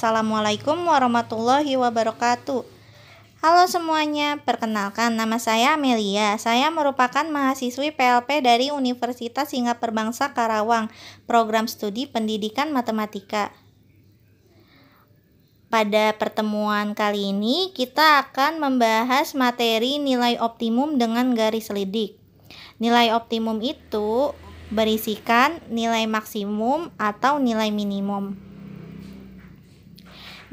Assalamualaikum warahmatullahi wabarakatuh. Halo semuanya, perkenalkan nama saya Amelia. Saya merupakan mahasiswi PLP dari Universitas Singapura Bangsa Karawang, program studi pendidikan matematika. Pada pertemuan kali ini, kita akan membahas materi nilai optimum dengan garis lidik. Nilai optimum itu berisikan nilai maksimum atau nilai minimum.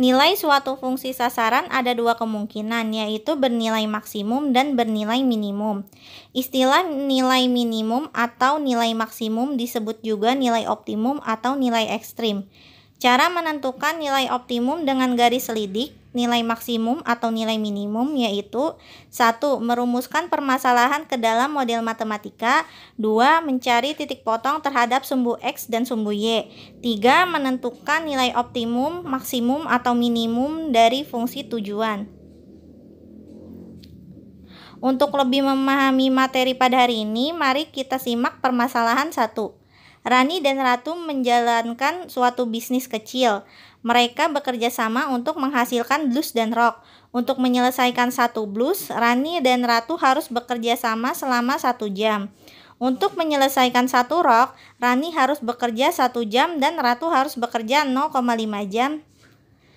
Nilai suatu fungsi sasaran ada dua kemungkinan, yaitu bernilai maksimum dan bernilai minimum. Istilah nilai minimum atau nilai maksimum disebut juga nilai optimum atau nilai ekstrim. Cara menentukan nilai optimum dengan garis lidik, nilai maksimum atau nilai minimum yaitu 1. Merumuskan permasalahan ke dalam model matematika. 2. Mencari titik potong terhadap sumbu X dan sumbu Y. 3. Menentukan nilai optimum, maksimum atau minimum dari fungsi tujuan. Untuk lebih memahami materi pada hari ini, mari kita simak permasalahan 1. Rani dan Ratu menjalankan suatu bisnis kecil. Mereka bekerja sama untuk menghasilkan blus dan rok. Untuk menyelesaikan satu blus, Rani dan Ratu harus bekerja sama selama 1 jam. Untuk menyelesaikan satu rok, Rani harus bekerja 1 jam dan Ratu harus bekerja 0,5 jam.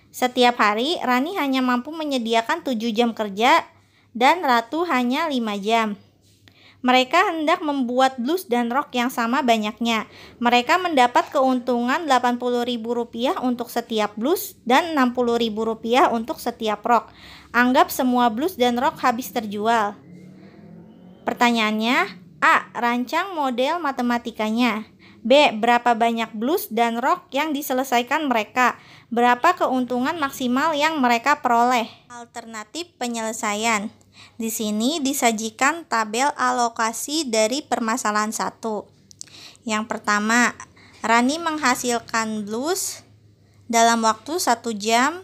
Setiap hari, Rani hanya mampu menyediakan 7 jam kerja dan Ratu hanya 5 jam. Mereka hendak membuat blus dan rok yang sama banyaknya. Mereka mendapat keuntungan Rp80.000 untuk setiap blus dan Rp60.000 untuk setiap rok. Anggap semua blus dan rok habis terjual. Pertanyaannya, A. Rancang model matematikanya. B. Berapa banyak blus dan rok yang diselesaikan mereka? Berapa keuntungan maksimal yang mereka peroleh? Alternatif penyelesaian. Di sini disajikan tabel alokasi dari permasalahan 1. Yang pertama, Rani menghasilkan blus dalam waktu 1 jam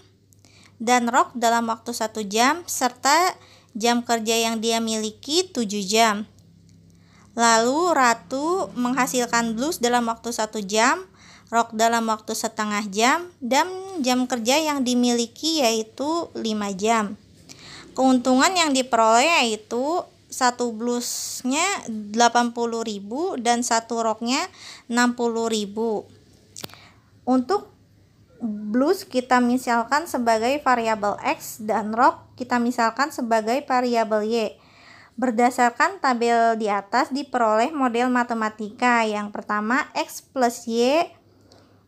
dan rok dalam waktu 1 jam serta jam kerja yang dia miliki 7 jam. Lalu Ratu menghasilkan blus dalam waktu 1 jam, rok dalam waktu setengah jam, dan jam kerja yang dimiliki yaitu 5 jam. Keuntungan yang diperoleh yaitu satu blusnya Rp80.000 dan satu roknya Rp60.000. Untuk blus kita misalkan sebagai variabel X dan rok kita misalkan sebagai variabel Y. Berdasarkan tabel di atas diperoleh model matematika. Yang pertama, X plus Y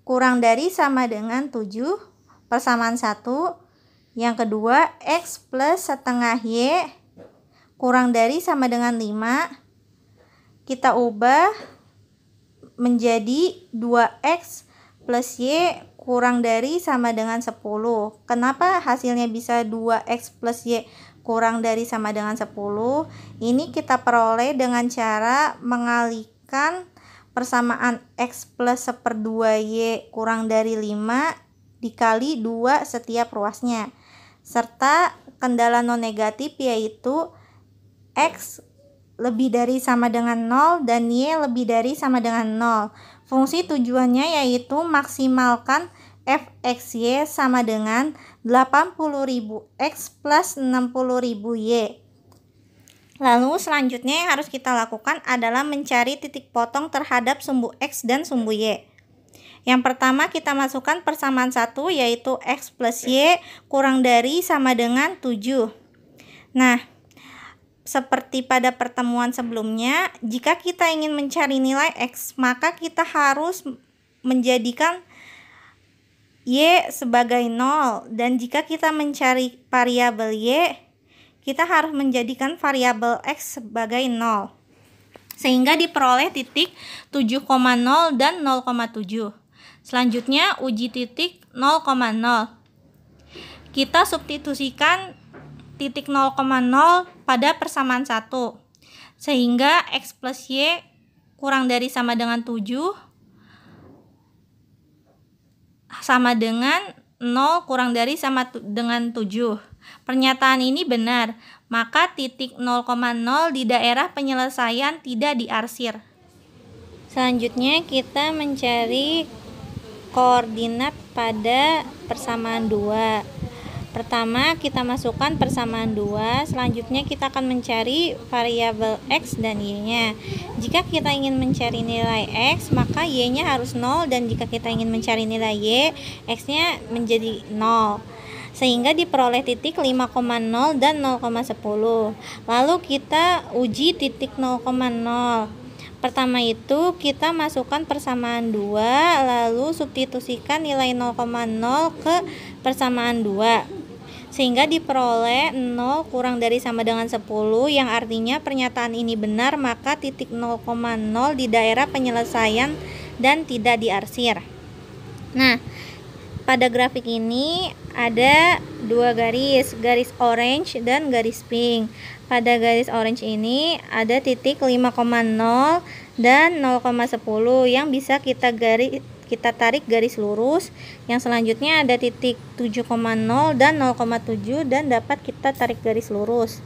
kurang dari sama dengan 7 persamaan 1. Yang kedua, X plus setengah Y kurang dari sama dengan 5. Kita ubah menjadi 2X plus Y kurang dari sama dengan 10. Kenapa hasilnya bisa 2X plus Y kurang dari sama dengan 10? Ini kita peroleh dengan cara mengalihkan persamaan X plus 1/2 Y kurang dari 5 dikali 2 setiap ruasnya. Serta kendala non negatif yaitu X lebih dari sama dengan 0 dan Y lebih dari sama dengan 0. Fungsi tujuannya yaitu maksimalkan fxy sama dengan 80.000 X plus 60.000 Y. Lalu selanjutnya yang harus kita lakukan adalah mencari titik potong terhadap sumbu X dan sumbu Y. Yang pertama kita masukkan persamaan 1 yaitu X plus Y kurang dari sama dengan 7. Nah, seperti pada pertemuan sebelumnya, jika kita ingin mencari nilai X, maka kita harus menjadikan Y sebagai 0. Dan jika kita mencari variabel Y, kita harus menjadikan variabel X sebagai 0. Sehingga diperoleh titik 7,0 dan 0,7. Selanjutnya uji titik 0,0. Kita substitusikan titik 0,0 pada persamaan 1. Sehingga X plus Y kurang dari sama dengan 7 sama dengan 0 kurang dari sama dengan 7. Pernyataan ini benar, maka titik 0,0 di daerah penyelesaian tidak diarsir. Selanjutnya kita mencari koordinat pada persamaan 2. Pertama, kita masukkan persamaan 2, selanjutnya kita akan mencari variabel X dan Y-nya. Jika kita ingin mencari nilai X, maka Y-nya harus 0, dan jika kita ingin mencari nilai Y, X-nya menjadi 0. Sehingga diperoleh titik 5,0 dan 0,10. Lalu kita uji titik 0,0. Pertama itu kita masukkan persamaan 2, lalu substitusikan nilai 0,0 ke persamaan 2. Sehingga diperoleh 0 kurang dari sama dengan 10, yang artinya pernyataan ini benar, maka titik 0,0 di daerah penyelesaian dan tidak diarsir. Nah, pada grafik ini ada dua garis orange dan garis pink. Pada garis orange ini ada titik 5,0 dan 0,10 yang bisa kita tarik garis lurus. Yang selanjutnya ada titik 7,0 dan 0,7 dan dapat kita tarik garis lurus.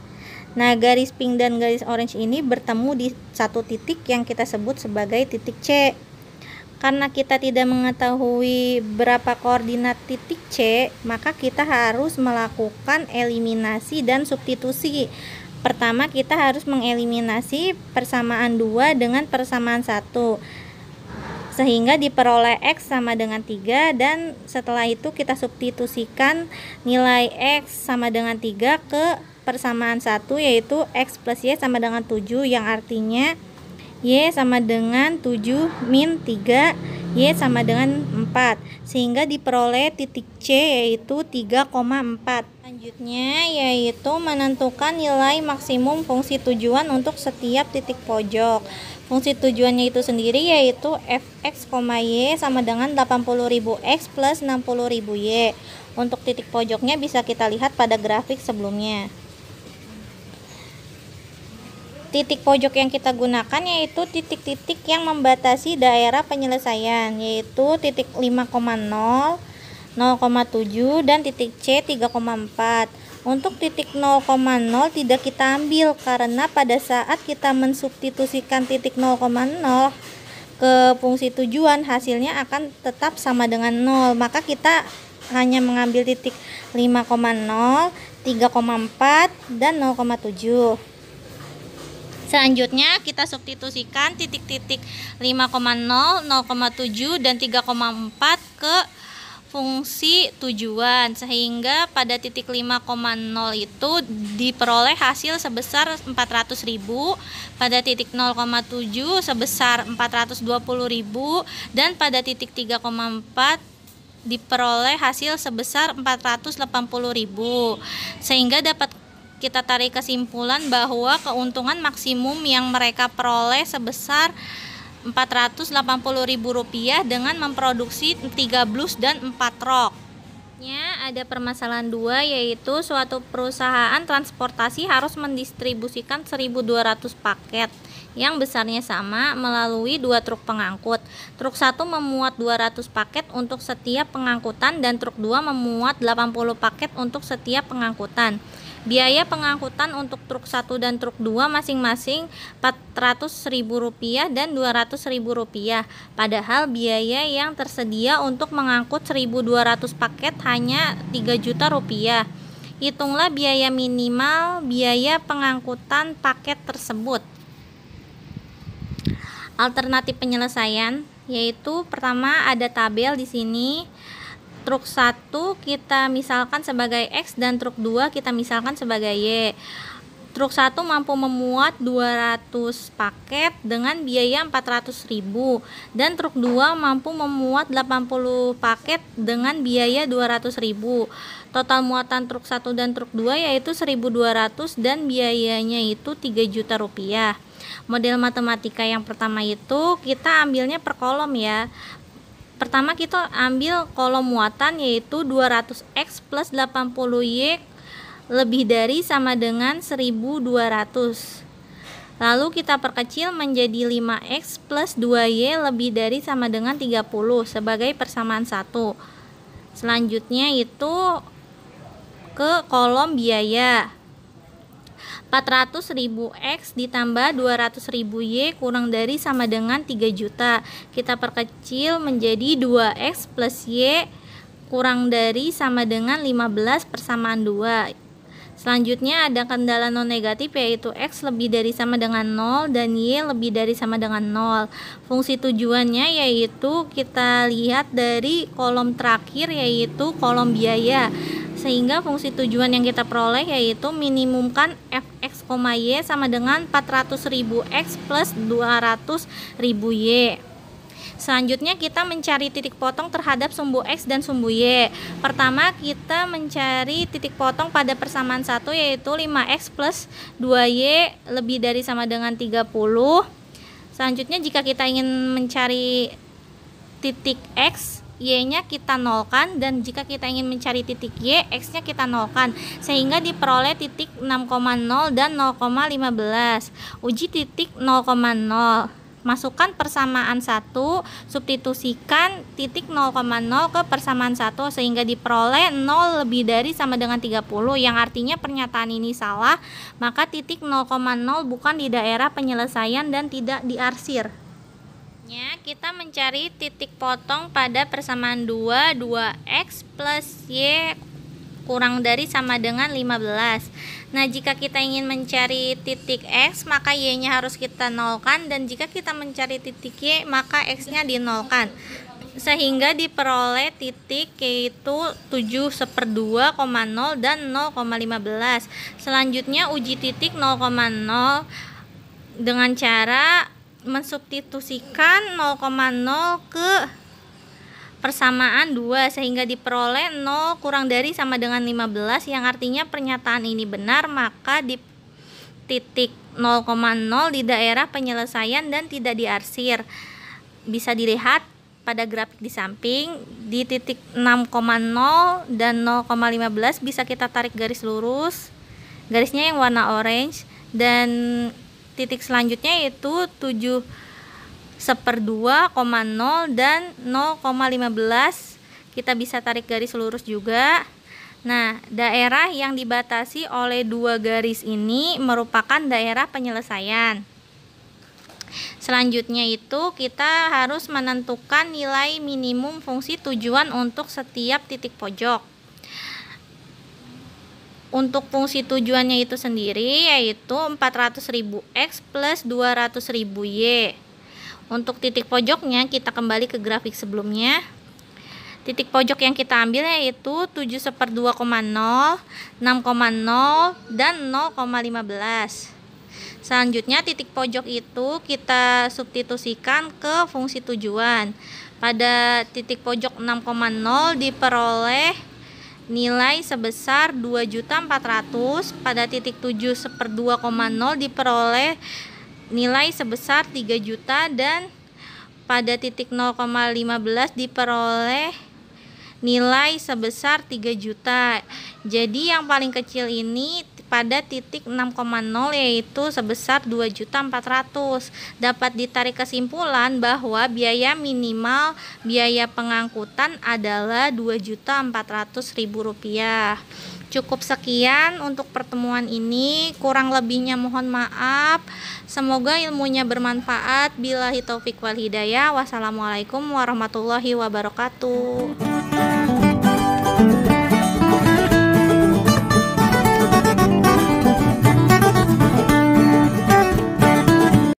Nah, garis pink dan garis orange ini bertemu di satu titik yang kita sebut sebagai titik C. Karena kita tidak mengetahui berapa koordinat titik C, maka kita harus melakukan eliminasi dan substitusi. Pertama, kita harus mengeliminasi persamaan 2 dengan persamaan 1. Sehingga diperoleh X sama dengan 3, dan setelah itu kita substitusikan nilai X sama dengan 3 ke persamaan 1, yaitu X plus Y sama dengan 7, yang artinya Y sama dengan 7 min 3, Y sama dengan 4, sehingga diperoleh titik C yaitu 3,4. Selanjutnya yaitu menentukan nilai maksimum fungsi tujuan untuk setiap titik pojok. Fungsi tujuannya itu sendiri yaitu fx, y sama dengan 80.000 x plus 60.000 y. Untuk titik pojoknya bisa kita lihat pada grafik sebelumnya. Titik pojok yang kita gunakan yaitu titik-titik yang membatasi daerah penyelesaian, yaitu titik 5,0, 0,7 dan titik C 3,4. Untuk titik 0,0 tidak kita ambil karena pada saat kita mensubstitusikan titik 0,0 ke fungsi tujuan, hasilnya akan tetap sama dengan 0. Maka kita hanya mengambil titik 5,0, 3,4 dan 0,7. Selanjutnya kita substitusikan titik-titik 5,0, 0,7 dan 3,4 ke fungsi tujuan, sehingga pada titik 5,0 itu diperoleh hasil sebesar 400.000, pada titik 0,7 sebesar 420.000, dan pada titik 3,4 diperoleh hasil sebesar 480.000. Sehingga dapat kita tarik kesimpulan bahwa keuntungan maksimum yang mereka peroleh sebesar Rp480.000 dengan memproduksi 3 blus dan 4 rok. Ada permasalahan 2, yaitu suatu perusahaan transportasi harus mendistribusikan 1.200 paket yang besarnya sama melalui 2 truk pengangkut. Truk 1 memuat 200 paket untuk setiap pengangkutan dan truk 2 memuat 80 paket untuk setiap pengangkutan. Biaya pengangkutan untuk truk 1 dan truk 2 masing-masing Rp400.000 dan Rp200.000. Padahal biaya yang tersedia untuk mengangkut 1.200 paket hanya Rp3.000.000. Hitunglah biaya minimal biaya pengangkutan paket tersebut. Alternatif penyelesaian yaitu pertama ada tabel di sini. Truk 1 kita misalkan sebagai X dan truk 2 kita misalkan sebagai Y. Truk 1 mampu memuat 200 paket dengan biaya 400.000 dan truk 2 mampu memuat 80 paket dengan biaya 200.000. Total muatan truk 1 dan truk 2 yaitu 1.200 dan biayanya itu Rp3.000.000. Model matematika yang pertama itu kita ambilnya per kolom ya. Pertama kita ambil kolom muatan yaitu 200x plus 80y lebih dari sama dengan 1200. Lalu kita perkecil menjadi 5x plus 2y lebih dari sama dengan 30 sebagai persamaan 1. Selanjutnya itu ke kolom biaya. 400.000 X ditambah 200.000 Y kurang dari sama dengan 3 juta. Kita perkecil menjadi 2X plus Y kurang dari sama dengan 15 persamaan 2. Selanjutnya ada kendala non negatif, yaitu X lebih dari sama dengan 0 dan Y lebih dari sama dengan 0. Fungsi tujuannya yaitu kita lihat dari kolom terakhir, yaitu kolom biaya. Sehingga fungsi tujuan yang kita peroleh yaitu minimumkan fx, y sama dengan 400.000 X plus 200.000 Y. Selanjutnya kita mencari titik potong terhadap sumbu X dan sumbu Y. Pertama kita mencari titik potong pada persamaan 1, yaitu 5X plus 2Y lebih dari sama dengan 30. Selanjutnya jika kita ingin mencari titik X, Y-nya kita nolkan, dan jika kita ingin mencari titik Y, X-nya kita nolkan, sehingga diperoleh titik 6,0 dan 0,15. Uji titik 0,0. Masukkan persamaan 1, substitusikan titik 0,0 ke persamaan 1 sehingga diperoleh 0 lebih dari sama dengan 30, yang artinya pernyataan ini salah, maka titik 0,0 bukan di daerah penyelesaian dan tidak diarsir. Kita mencari titik potong pada persamaan 2X plus Y kurang dari sama dengan 15. Nah, jika kita ingin mencari titik X, maka Y-nya harus kita nolkan, dan jika kita mencari titik Y, maka X-nya dinolkan, sehingga diperoleh titik yaitu 7/2,0 dan 0,15. Selanjutnya uji titik 0,0 dengan cara mensubstitusikan 0,0 ke persamaan 2 sehingga diperoleh 0 kurang dari sama dengan 15, yang artinya pernyataan ini benar, maka di titik 0,0 di daerah penyelesaian dan tidak diarsir. Bisa dilihat pada grafik di samping, di titik 6,0 dan 0,15 bisa kita tarik garis lurus, garisnya yang warna orange, dan titik selanjutnya yaitu 7/2,0 dan 0,15. Kita bisa tarik garis lurus juga. Nah, daerah yang dibatasi oleh dua garis ini merupakan daerah penyelesaian. Selanjutnya itu kita harus menentukan nilai minimum fungsi tujuan untuk setiap titik pojok. Untuk fungsi tujuannya itu sendiri yaitu 400.000 X plus 200.000 Y. Untuk titik pojoknya kita kembali ke grafik sebelumnya. Titik pojok yang kita ambil yaitu 7/2,0, 6,0 dan 0,15. Selanjutnya titik pojok itu kita substitusikan ke fungsi tujuan. Pada titik pojok 6,0 diperoleh nilai sebesar 2.400.000. Pada titik 7/2,0 diperoleh nilai sebesar 3 juta, dan pada titik 0,15 diperoleh nilai sebesar 3 juta. Jadi yang paling kecil ini pada titik 6,0 yaitu sebesar 2.400.000. Dapat ditarik kesimpulan bahwa biaya minimal biaya pengangkutan adalah Rp2.400.000. Cukup sekian untuk pertemuan ini, kurang lebihnya mohon maaf. Semoga ilmunya bermanfaat. Billahi taufik wal hidayah. Wassalamualaikum warahmatullahi wabarakatuh.